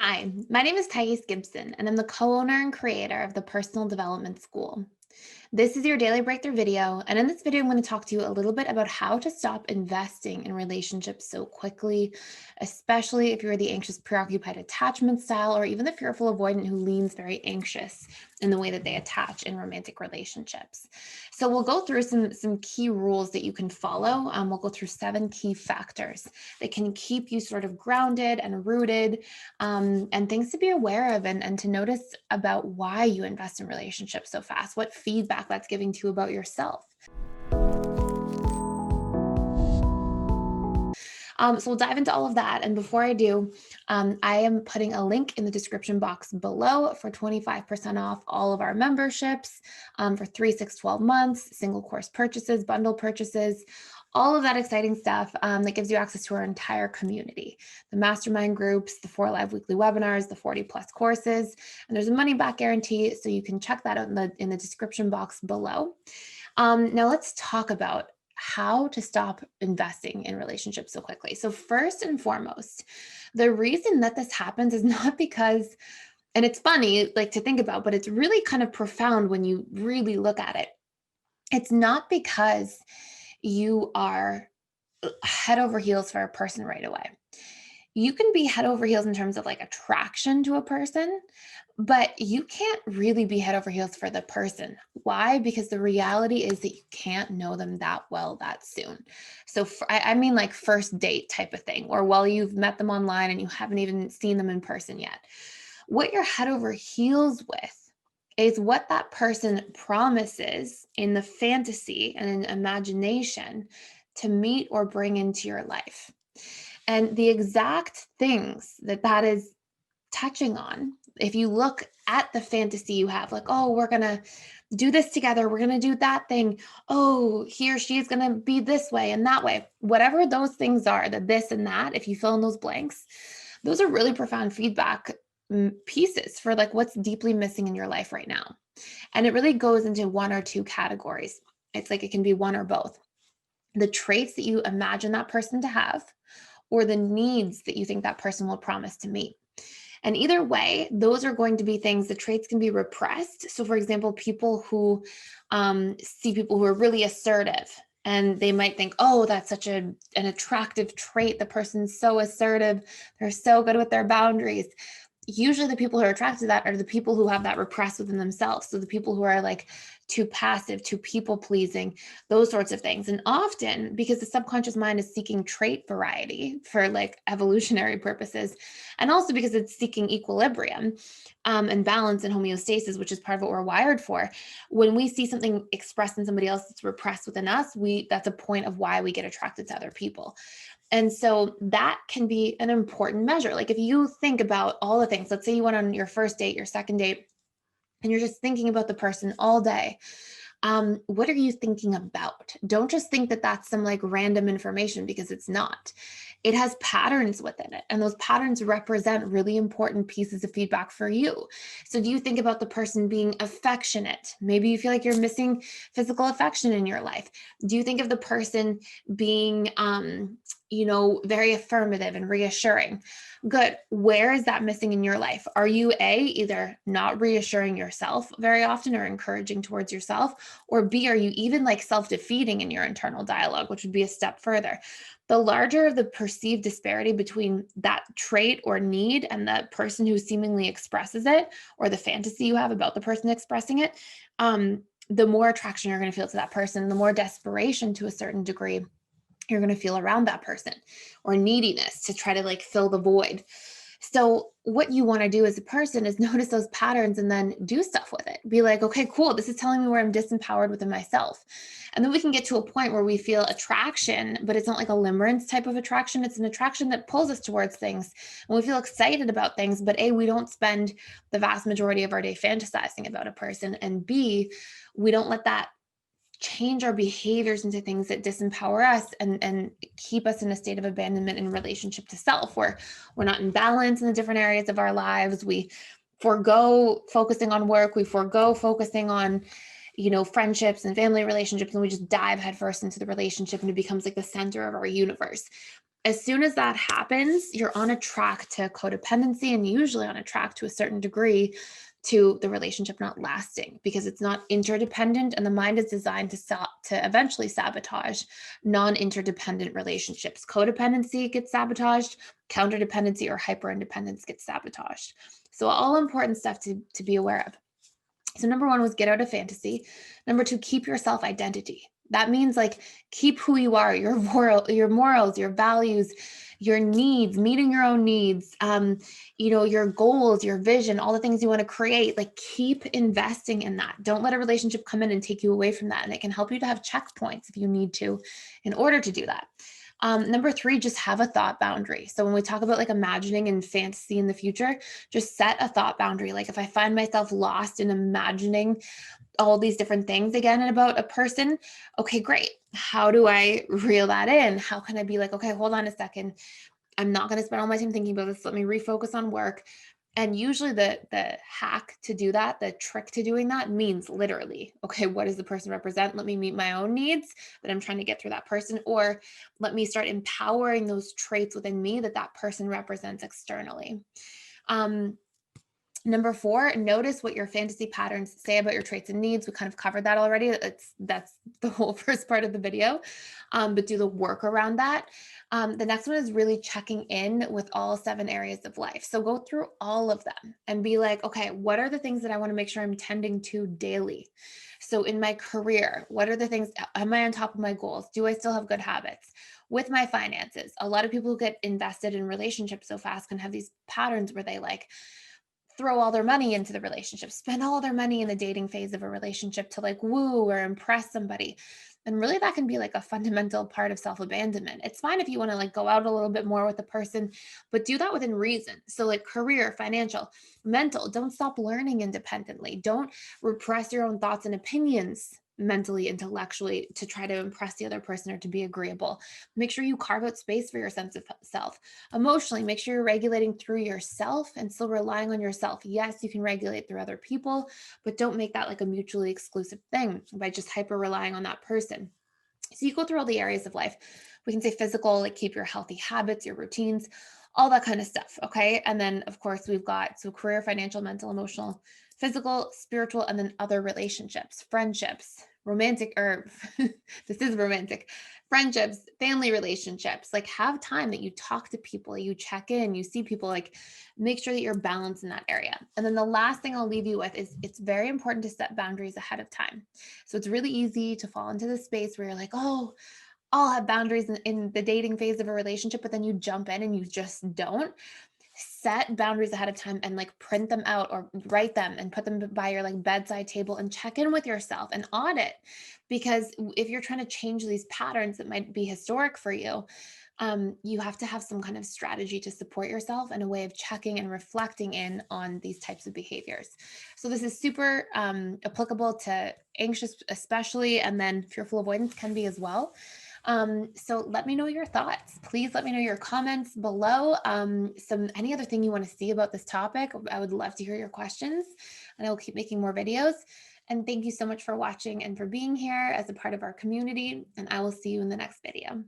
Hi, my name is Thais Gibson, and I'm the co-owner and creator of the Personal Development School. This is your daily breakthrough video, and in this video, I'm going to talk to you a little bit about how to stop investing in relationships so quickly, especially if you're the anxious, preoccupied attachment style, or even the fearful avoidant who leans very anxious in the way that they attach in romantic relationships. So we'll go through some key rules that you can follow. We'll go through 7 key factors that can keep you sort of grounded and rooted, and things to be aware of and to notice about why you invest in relationships so fast, what feedback that's giving to you about yourself. So we'll dive into all of that. And before I do, I am putting a link in the description box below for 25% off all of our memberships for 3, 6, 12 months, single course purchases, bundle purchases, all of that exciting stuff that gives you access to our entire community, the mastermind groups, the 4 live weekly webinars, the 40 plus courses, and there's a money back guarantee. So you can check that out in the description box below. Now let's talk about how to stop investing in relationships so quickly. So first and foremost, the reason that this happens is not because, and it's funny like to think about, but it's really kind of profound when you really look at it. It's not because you are head over heels for a person right away. You can be head over heels in terms of like attraction to a person, but you can't really be head over heels for the person. Why? Because the reality is that you can't know them that well that soon. So, I mean, like first date type of thing, or while you've met them online and you haven't even seen them in person yet. What you're head over heels with is what that person promises in the fantasy and in imagination to meet or bring into your life. And the exact things that that is touching on, if you look at the fantasy you have, like, oh, we're going to do this together, we're going to do that thing. Oh, he or she is going to be this way and that way. Whatever those things are, the this and that, if you fill in those blanks, those are really profound feedback pieces for like what's deeply missing in your life right now. And it really goes into one or two categories. It's like it can be one or both. The traits that you imagine that person to have, or the needs that you think that person will promise to meet. And either way, those are going to be things, the traits can be repressed. So, for example, people who see people who are really assertive, and they might think, oh, that's such an attractive trait. The person's so assertive. They're so good with their boundaries. Usually the people who are attracted to that are the people who have that repressed within themselves. So the people who are like too passive, too people pleasing, those sorts of things. And often because the subconscious mind is seeking trait variety for like evolutionary purposes, and also because it's seeking equilibrium and balance and homeostasis, which is part of what we're wired for. When we see something expressed in somebody else that's repressed within us, that's a point of why we get attracted to other people. And so that can be an important measure. Like if you think about all the things, let's say you went on your first date, your second date, and you're just thinking about the person all day. What are you thinking about? Don't just think that that's some like random information, because it's not. It has patterns within it, and those patterns represent really important pieces of feedback for you. So, do you think about the person being affectionate? Maybe you feel like you're missing physical affection in your life. Do you think of the person being, very affirmative and reassuring? Good. Where is that missing in your life? Are you either not reassuring yourself very often or encouraging towards yourself? Or B, are you even like self-defeating in your internal dialogue, which would be a step further? The larger the perceived disparity between that trait or need and the person who seemingly expresses it, or the fantasy you have about the person expressing it, the more attraction you're going to feel to that person, the more desperation to a certain degree you're going to feel around that person, or neediness to try to like fill the void. So what you want to do as a person is notice those patterns and then do stuff with it. Be like, okay, cool. This is telling me where I'm disempowered within myself. And then we can get to a point where we feel attraction, but it's not like a limerence type of attraction. It's an attraction that pulls us towards things. And we feel excited about things, but A, we don't spend the vast majority of our day fantasizing about a person. And B, we don't let that change our behaviors into things that disempower us and keep us in a state of abandonment in relationship to self, where we're not in balance in the different areas of our lives. We forego focusing on work, we forego focusing on friendships and family relationships, and we just dive headfirst into the relationship, and it becomes like the center of our universe. As soon as that happens, you're on a track to codependency and usually on a track to a certain degree to the relationship not lasting because it's not interdependent and the mind is designed to eventually sabotage non-interdependent relationships. Codependency gets sabotaged, counterdependency or hyperindependence gets sabotaged. So all important stuff to be aware of. So number one was get out of fantasy. Number two, keep your self identity. That means like keep who you are, your morals, your values, your needs, meeting your own needs, your goals, your vision, all the things you want to create. Like keep investing in that. Don't let a relationship come in and take you away from that. And it can help you to have checkpoints if you need to in order to do that. Number three, just have a thought boundary. So when we talk about like imagining and fantasy in the future, just set a thought boundary. Like if I find myself lost in imagining all these different things again about a person, okay, great. How do I reel that in? How can I be like, okay, hold on a second. I'm not going to spend all my time thinking about this. Let me refocus on work. And usually the hack to do that, the trick to doing that means literally, okay, what does the person represent? Let me meet my own needs that I'm trying to get through that person, or let me start empowering those traits within me that that person represents externally. Number four, notice what your fantasy patterns say about your traits and needs. We kind of covered that already. That's the whole first part of the video, but do the work around that. The next one is really checking in with all 7 areas of life. So go through all of them and be like, okay, what are the things that I want to make sure I'm tending to daily? So in my career, what are the things, am I on top of my goals? Do I still have good habits? With my finances, a lot of people who get invested in relationships so fast can have these patterns where they like, throw all their money into the relationship, spend all their money in the dating phase of a relationship to like woo or impress somebody. And really that can be like a fundamental part of self-abandonment. It's fine if you want to like go out a little bit more with the person, but do that within reason. So like career, financial, mental, don't stop learning independently. Don't repress your own thoughts and opinions mentally, intellectually to try to impress the other person or to be agreeable. Make sure you carve out space for your sense of self. Emotionally, make sure you're regulating through yourself and still relying on yourself. Yes, you can regulate through other people, but don't make that like a mutually exclusive thing by just hyper relying on that person. So you go through all the areas of life. We can say physical, like keep your healthy habits, your routines, all that kind of stuff. Okay. And then, of course, we've got so career, financial, mental, emotional, physical, spiritual, and then other relationships, friendships, romantic, or this is romantic, friendships, family relationships. Like have time that you talk to people, you check in, you see people, like make sure that you're balanced in that area. And then the last thing I'll leave you with is it's very important to set boundaries ahead of time. So it's really easy to fall into the space where you're like, oh, I'll have boundaries in the dating phase of a relationship, but then you jump in and you just don't. Set boundaries ahead of time and like print them out or write them and put them by your like bedside table and check in with yourself and audit. Because if you're trying to change these patterns that might be historic for you, you have to have some kind of strategy to support yourself and a way of checking and reflecting in on these types of behaviors. So this is super applicable to anxious, especially, and then fearful avoidance can be as well. So let me know your thoughts. Please let me know your comments below. Any other thing you want to see about this topic. I would love to hear your questions, and I will keep making more videos. And thank you so much for watching and for being here as a part of our community. And I will see you in the next video.